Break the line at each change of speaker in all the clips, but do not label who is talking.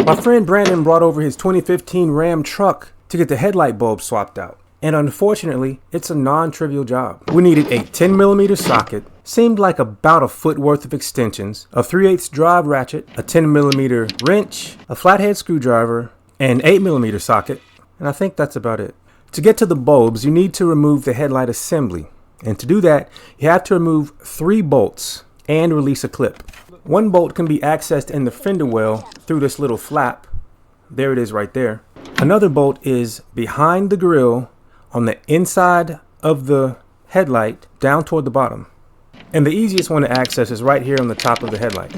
My friend Brandon brought over his 2015 Ram truck to get the headlight bulb swapped out. And unfortunately, it's a non-trivial job. We needed a 10mm socket, seemed like about a foot worth of extensions, a 3/8 drive ratchet, a 10mm wrench, a flathead screwdriver, an 8mm socket, and I think that's about it. To get to the bulbs, you need to remove the headlight assembly. And to do that, you have to remove 3 bolts and release a clip. One bolt can be accessed in the fender well through this little flap. There it is right there. Another bolt is behind the grill on the inside of the headlight down toward the bottom. And the easiest one to access is right here on the top of the headlight.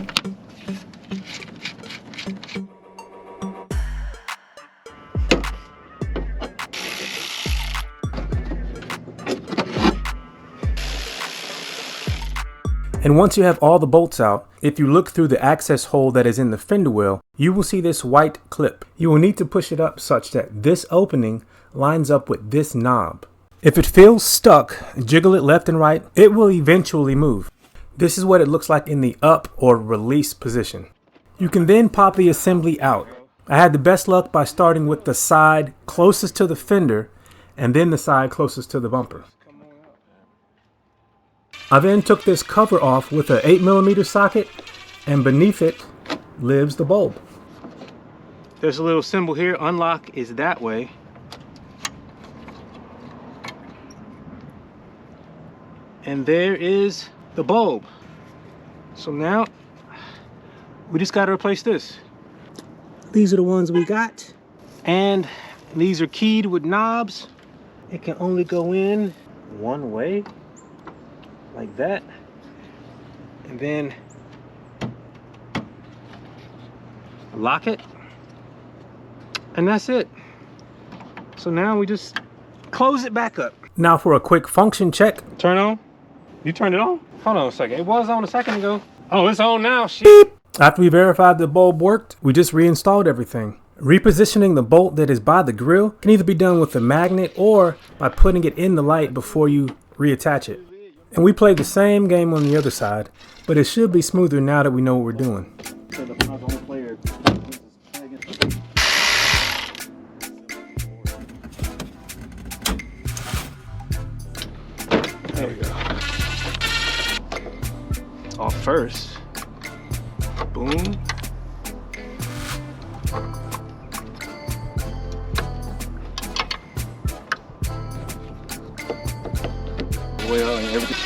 And once you have all the bolts out, if you look through the access hole that is in the fender well, you will see this white clip. You will need to push it up such that this opening lines up with this knob. If it feels stuck, jiggle it left and right, it will eventually move. This is what it looks like in the up or release position. You can then pop the assembly out. I had the best luck by starting with the side closest to the fender and then the side closest to the bumper. I then took this cover off with an 8mm socket, and beneath it lives the bulb. There's a little symbol here, unlock is that way. And there is the bulb. So now we just gotta replace this. These are the ones we got. And these are keyed with knobs. It can only go in one way, like that. And then lock it. And that's it. So now we just close it back up. Now for a quick function check. Turn on. You turned it on? Hold on a second. It was on a second ago. Oh, it's on now. Shit. Beep. After we verified the bulb worked, we just reinstalled everything. Repositioning the bolt that is by the grill can either be done with a magnet or by putting it in the light before you reattach it. And we played the same game on the other side, but it should be smoother now that we know what we're doing. There we go. Off first. Boom. Well, and everything.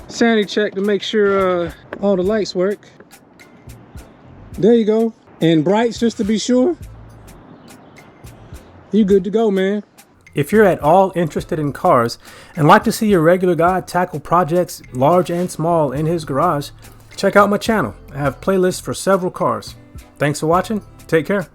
Sanity check to make sure all the lights work. There you go. And brights just to be sure. You good to go, man. If you're at all interested in cars and like to see your regular guy tackle projects large and small in his garage, check out my channel. I have playlists for several cars. Thanks for watching. Take care.